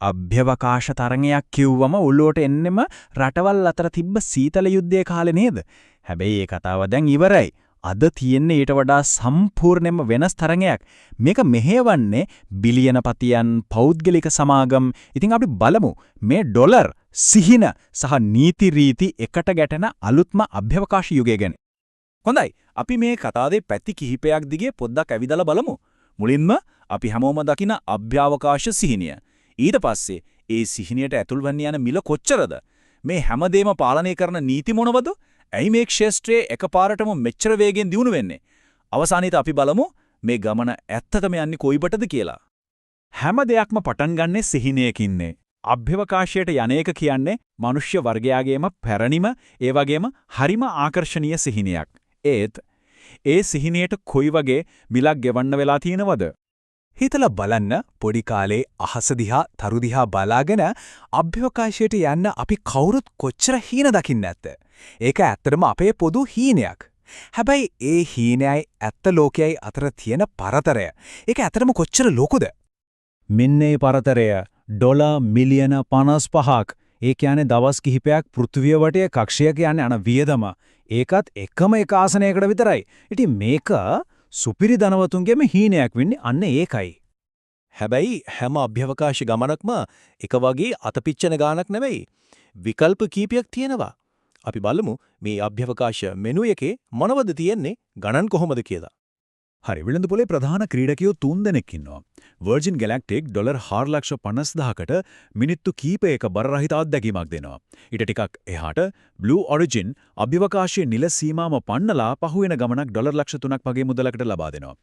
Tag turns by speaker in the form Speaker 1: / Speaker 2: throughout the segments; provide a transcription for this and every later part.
Speaker 1: අභ්‍යවකාශ තරංගයක් කිව්වම ඔළුවට එන්නෙම රටවල් අතර තිබ්බ සීතල යුද්ධයේ කාලේ නේද? හැබැයි ඒ කතාව දැන් ඉවරයි. අද තියෙන්නේ ඊට වඩා සම්පූර්ණයෙන්ම වෙනස් තරංගයක්. මේක මෙහෙවන්නේ බිලියනපතියන් පෞද්ගලික සමාගම්. ඉතින් අපි බලමු මේ ඩොලර් සිහින සහ නීති රීති එකට ගැටෙන අලුත්ම අභ්‍යවකාශ යුගය ගැන. හොඳයි. අපි මේ කතාවේ පැති කිහිපයක් දිගේ පොඩ්ඩක් ඇවිදලා බලමු. මුලින්ම අපි හැමෝම දකින අභ්‍යවකාශ සිහිනය. ඊට පස්සේ ඒ සිහිනයට ඇතුල් වෙන්න යන මිල කොච්චරද? මේ හැමදේම පාලනය කරන නීති මොනවද? ඇයි මේ ක්ෂේත්‍රයේ එකපාරටම මෙච්චර වේගෙන් දියුණු වෙන්නේ? අවසානයේදී අපි බලමු මේ ගමන ඇත්තටම යන්නේ කොයිබටද කියලා. හැම දෙයක්ම පටන් ගන්නෙ සිහිනයකින්නේ. අභ්‍යවකාශයට යන්නේක කියන්නේ මනුෂ්‍ය වර්ගයාගේම පැරණිම ඒ වගේම හරිම ආකර්ශනීය සිහිනයක්. ඒ සිහිනයට කොයි වගේ මිලක් ගෙවන්න වෙලා තියෙනවද? හිතලා බලන්න පොඩි කාලේ අහස දිහා තරු දිහා බලාගෙන අභ්‍යවකාශයට යන්න අපි කවුරුත් කොච්චර හීන දකින්න නැත්ද? ඒක ඇත්තටම අපේ පොදු හීනයක්. හැබැයි ඒ හීනයයි ඇත්ත ලෝකයයි අතර තියෙන පරතරය ඒක ඇත්තටම කොච්චර ලොකුද? මෙන්න මේ පරතරය ඩොලර් මිලියන 55ක්. ඒ කියන්නේ දවස් කිහිපයක් පෘථිවිය වටේ කක්ෂයක යන වියදම. ඒකත් එකම එක ආසනයකට විතරයි. ඉතින් මේක සුපිරි ධනවතුන්ගේම හීනයක් වෙන්නේ අන්න ඒකයි.
Speaker 2: හැබැයි හැම අභ්‍යවකාශ ගමනක්ම එක වගේ අතපිච්චන ගානක් නෙවෙයි. විකල්ප කීපයක් තියෙනවා. අපි බලමු මේ අභ්‍යවකාශ මෙනු එකේ මොනවද තියෙන්නේ ගණන් කොහොමද කියලා.
Speaker 1: හරි විලඳුපොලේ ප්‍රධාන ක්‍රීඩකයෝ 3 දෙනෙක් ඉන්නවා. වර්ජින් ගැලැක්ටික් ඩොලර් 4,50,000කට මිනිත්තු කීපයක බර රහිත අත්දැකීමක් දෙනවා. ඊට ටිකක් එහාට බ්ලූ ඔරිජින් අභ්‍යවකාශයේ නිල සීමාවම පන්නලා පහුවෙන ගමනක් ඩොලර් ලක්ෂ 3ක් වගේ මුදලකට ලබා දෙනවා.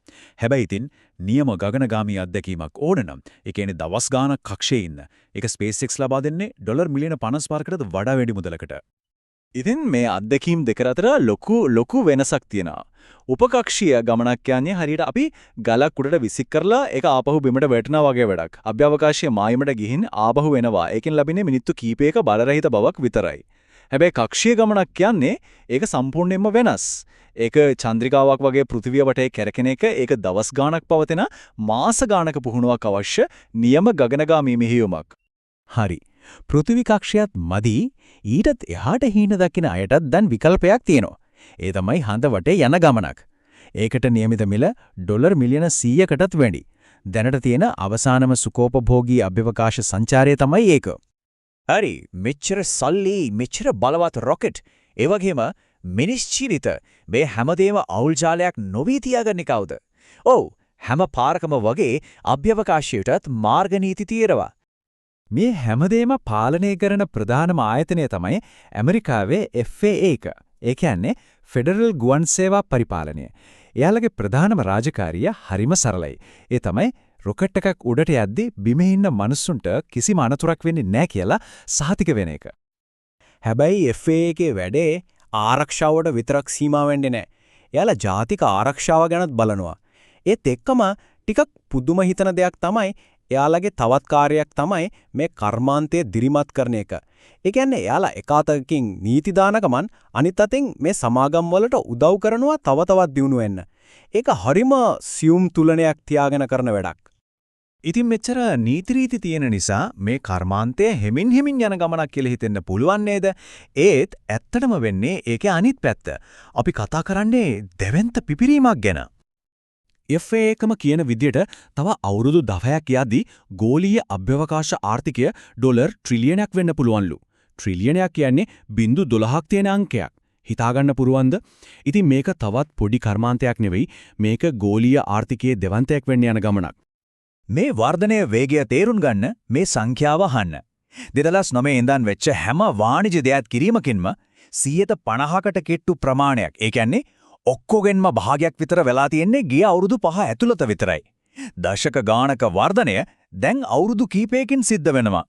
Speaker 1: හැබැයි ඉතින් නියම ගගනගාමී අත්දැකීමක් ඕන නම් ඒ කියන්නේ දවස් ගාණක් කක්ෂයේ ඉන්න. ඒක SpaceX ලබා දෙන්නේ ඩොලර් මිලියන 55කටත් වඩා වැඩි මුදලකට.
Speaker 2: ඉතින් මේ අත්දැකීම් දෙක අතර ලොකු වෙනසක් තියෙනවා. උපකක්ෂීය ගමනක් කියන්නේ හරියට අපි ගලක් උඩට විසික් කරලා ඒක ආපහු බිමට වැටෙනා වගේ වැඩක්. අභ්‍යවකාශීය මායිමට ගිහින් ආපහු එනවා. ඒකෙන් ලැබෙන්නේ මිනිත්තු කීපයක බලරහිත බවක් විතරයි. හැබැයි කක්ෂීය ගමනක් කියන්නේ ඒක සම්පූර්ණයෙන්ම වෙනස්. ඒක චන්ද්‍රිකාවක් වගේ පෘථිවිය වටේ කැරකෙන එක ඒක දවස් ගාණක් පවතින මාස ගාණක පුහුණුවක් අවශ්‍ය නියම ගගනගාමී මෙහෙයුමක්.
Speaker 1: හරි. පෘථිවි කක්ෂයත් මදි ඊටත් එහාට හීන දකින අයටත් දැන් විකල්පයක් තියෙනවා. ඒ තමයි හඳ වටේ යන ගමනක්. ඒකට නියමිත මිල ඩොලර් මිලියන 100කටත් වැඩි. දැනට තියෙන අවසානම සුකෝපභෝගී අභ්‍යවකාශ සංචාරය තමයි ඒක.
Speaker 2: හරි මෙච්චර සල්ලි මෙච්චර බලවත් රොකට් ඒ වගේම මිනිස් ජීවිත මේ හැමදේම අවුල් ජාලයක් නොවී තියාගන්නේ කවුද? ඔව් හැම පාරකම වගේ අභ්‍යවකාශයටත් මාර්ග නීති තියෙනවා.
Speaker 1: මේ හැමදේම පාලනය කරන ප්‍රධානම ආයතනය තමයි ඇමරිකාවේ FAA එක. ඒ කියන්නේ ෆෙඩරල් ගුවන් සේවා පරිපාලනය. එයාලගේ ප්‍රධානම රාජකාරිය හරිම සරලයි. ඒ තමයි රොකට් එකක් උඩට යද්දී බිමේ ඉන්න මිනිස්සුන්ට කිසිම අනතුරක් වෙන්නේ නැහැ කියලා සහතික වෙන එක.
Speaker 2: හැබැයි FAA එකේ වැඩේ ආරක්ෂාවට විතරක් සීමා වෙන්නේ නැහැ. එයාලා ජාතික ආරක්ෂාව ගැනත් බලනවා. ඒත් එක්කම ටිකක් පුදුම හිතන දෙයක් තමයි එයාලගේ තවත් කාර්යයක් තමයි මේ කර්මාන්තය දිරිමත් කරන එක. ඒ කියන්නේ එයාලා එක අතකින් නීති දාන ගමන් අනිත් අතින් මේ සමාගම් වලට උදව් කරනවා තව තවත් දියුණු වෙන්න. ඒක හරිම සියුම් තුලනයක් තියාගෙන කරන වැඩක්.
Speaker 1: ඉතින් මෙච්චර නීති රීති තියෙන නිසා මේ කර්මාන්තය හෙමින් යන ගමනක් කියලා හිතෙන්න පුළුවන් නේද? ඒත් ඇත්තටම වෙන්නේ ඒකේ අනිත් පැත්ත. අපි කතා කරන්නේ දෙවෙන්ත පිපිරීමක් ගැන. FAA එකම කියන විදියට තව අවුරුදු 10ක් යද්දී ගෝලීය අභ්‍යවකාශ ආර්ථිකය ඩොලර් ට්‍රිලියනයක් වෙන්න පුළුවන්ලු. ට්‍රිලියනයක් කියන්නේ 0.12ක් තියෙන අංකයක්. හිතාගන්න පුරුවන්ද? ඉතින් මේක තවත් පොඩි කර්මාන්තයක් නෙවෙයි. මේක ගෝලීය ආර්ථිකයේ දෙවන්තයක් වෙන්න යන ගමනක්.
Speaker 2: මේ වර්ධනයේ වේගය තේරුම් ගන්න මේ සංඛ්‍යාව අහන්න. 2009 ඉඳන් වෙච්ච හැම වාණිජ දෙයක් කිරීමකින්ම 50%කට කිට්ටු ප්‍රමාණයක්. ඒ කියන්නේ ඔක්කොගෙන්ම භාගයක් විතර වෙලා තියෙන්නේ ගිය අවුරුදු 5 ඇතුළත විතරයි. දශක ගාණක වර්ධනය දැන් අවුරුදු කීපයකින් සිද්ධ වෙනවා.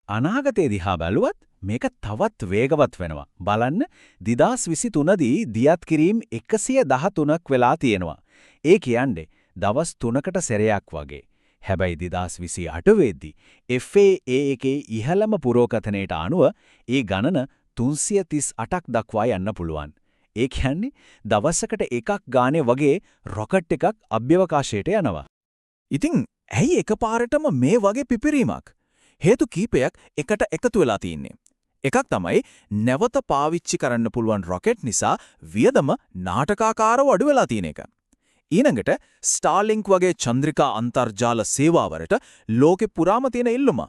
Speaker 1: අනාගතයේ දිහා බැලුවත් මේක තවත් වේගවත් වෙනවා. බලන්න 2023 දී දියත් කිරීම 113ක් වෙලා තියෙනවා. ඒ කියන්නේ දවස් 3කට සැරයක් වගේ. හැබැයි 2028 වෙද්දී FAA එකේ ඉහළම පුරෝකථනයට අනුව ඒ ගණන 338ක් දක්වා යන්න පුළුවන්. ඒ කියන්නේ දවසකට එකක් ගානේ වගේ රොකට් එකක් අභ්‍යවකාශයට යනවා.
Speaker 2: ඉතින් ඇයි එකපාරටම මේ වගේ පිපිරීමක්? හේතු කීපයක් එකට එකතු වෙලා තියෙන්නේ. එකක් තමයි නැවත පාවිච්චි කරන්න පුළුවන් රොකට් නිසා වියදම නාටකාකාරව අඩු වෙලා තියෙන එක. ඊළඟට ස්ටාර්ලින්ක් වගේ චන්ද්‍රිකා අන්තර්ජාල සේවාවලට ලෝකෙ පුරාම තියෙන ඉල්ලුම.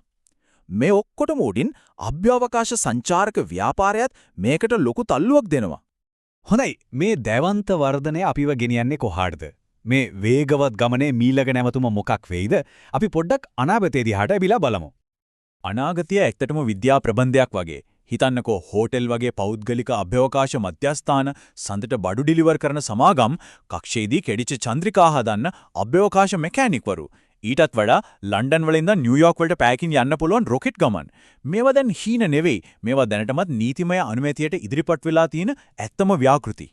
Speaker 2: මේ ඔක්කොටම උඩින් අභ්‍යවකාශ සංචාරක ව්‍යාපාරයත් මේකට ලොකු තල්ලුවක් දෙනවා.
Speaker 3: හොඳයි මේ දැවන්ත වර්ධනය අපිව ගෙනියන්නේ කොහාටද? මේ වේගවත් ගමනේ මීළඟ නැවතුම මොකක් වෙයිද? අපි පොඩ්ඩක් අනාගතයේ දිහාට බිලා බලමු.
Speaker 2: අනාගතය ඇත්තටම විද්‍යා ප්‍රබන්ධයක් වගේ. හිතන්නකෝ හෝටල් වගේ පෞද්ගලික අභ්‍යවකාශ මධ්‍යස්ථාන සඳට බඩු ඩිලිවර් කරන සමාගම් කක්ෂයේදී කෙඩිච්ච චන්ද්‍රිකා හදන්න අභ්‍යවකාශ මෙකැනික්වරු. ඊටත් වඩා ලන්ඩන් වල ඉඳන් නිව්යෝක් වලට පෑකින් යන්න පුළුවන් රොකට් ගමන්. මේවා දැන් හීන නෙවෙයි. මේවා දැනටමත් නීතිමය අනුමැතියට ඉදිරිපත් වෙලා තියෙන ඇත්තම ව්‍යාකෘති.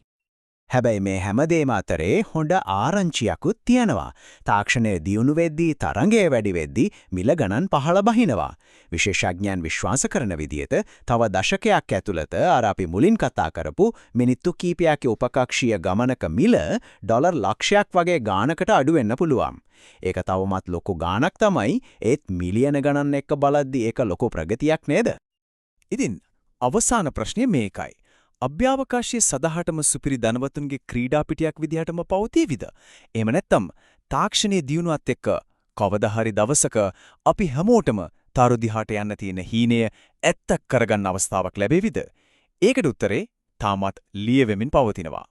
Speaker 4: හැබැයි මේ හැමදේම අතරේ හොඳ ආරංචියකුත් තියෙනවා. තාක්ෂණය දියුණු වෙද්දී තරංගය වැඩි වෙද්දී මිල ගණන් පහළ බහිනවා. විශේෂඥයන් විශ්වාස කරන විදිහට තව දශකයක් ඇතුළත අර අපි මුලින් කතා කරපු මිනිත්තු කීපයක උපකක්ෂීය ගමනක මිල ඩොලර් ලක්ෂයක් වගේ ගාණකට අඩු වෙන්න පුළුවන්. ඒක තවමත් ලොකු ගාණක් තමයි. ඒත් මිලියන ගණන් එක්ක බලද්දී ඒක ලොකු ප්‍රගතියක් නේද?
Speaker 2: ඉතින් අවසාන ප්‍රශ්නේ මේකයි. අභ්‍යවකාශයේ සදහටම සුපිරි ධනවතුන්ගේ ක්‍රීඩා පිටියක් විදිහටම පවතීවිද? එහෙම නැත්නම් තාක්ෂණයේ දියුණුවත් එක්ක කවදා හරි දවසක අපි හැමෝටම තරු දිහාට යන්න තියෙන හීනය ඇත්තක් කරගන්න අවස්ථාවක් ලැබෙවිද? ඒකට උත්තරේ තාමත් ලියවෙමින් පවතිනවා.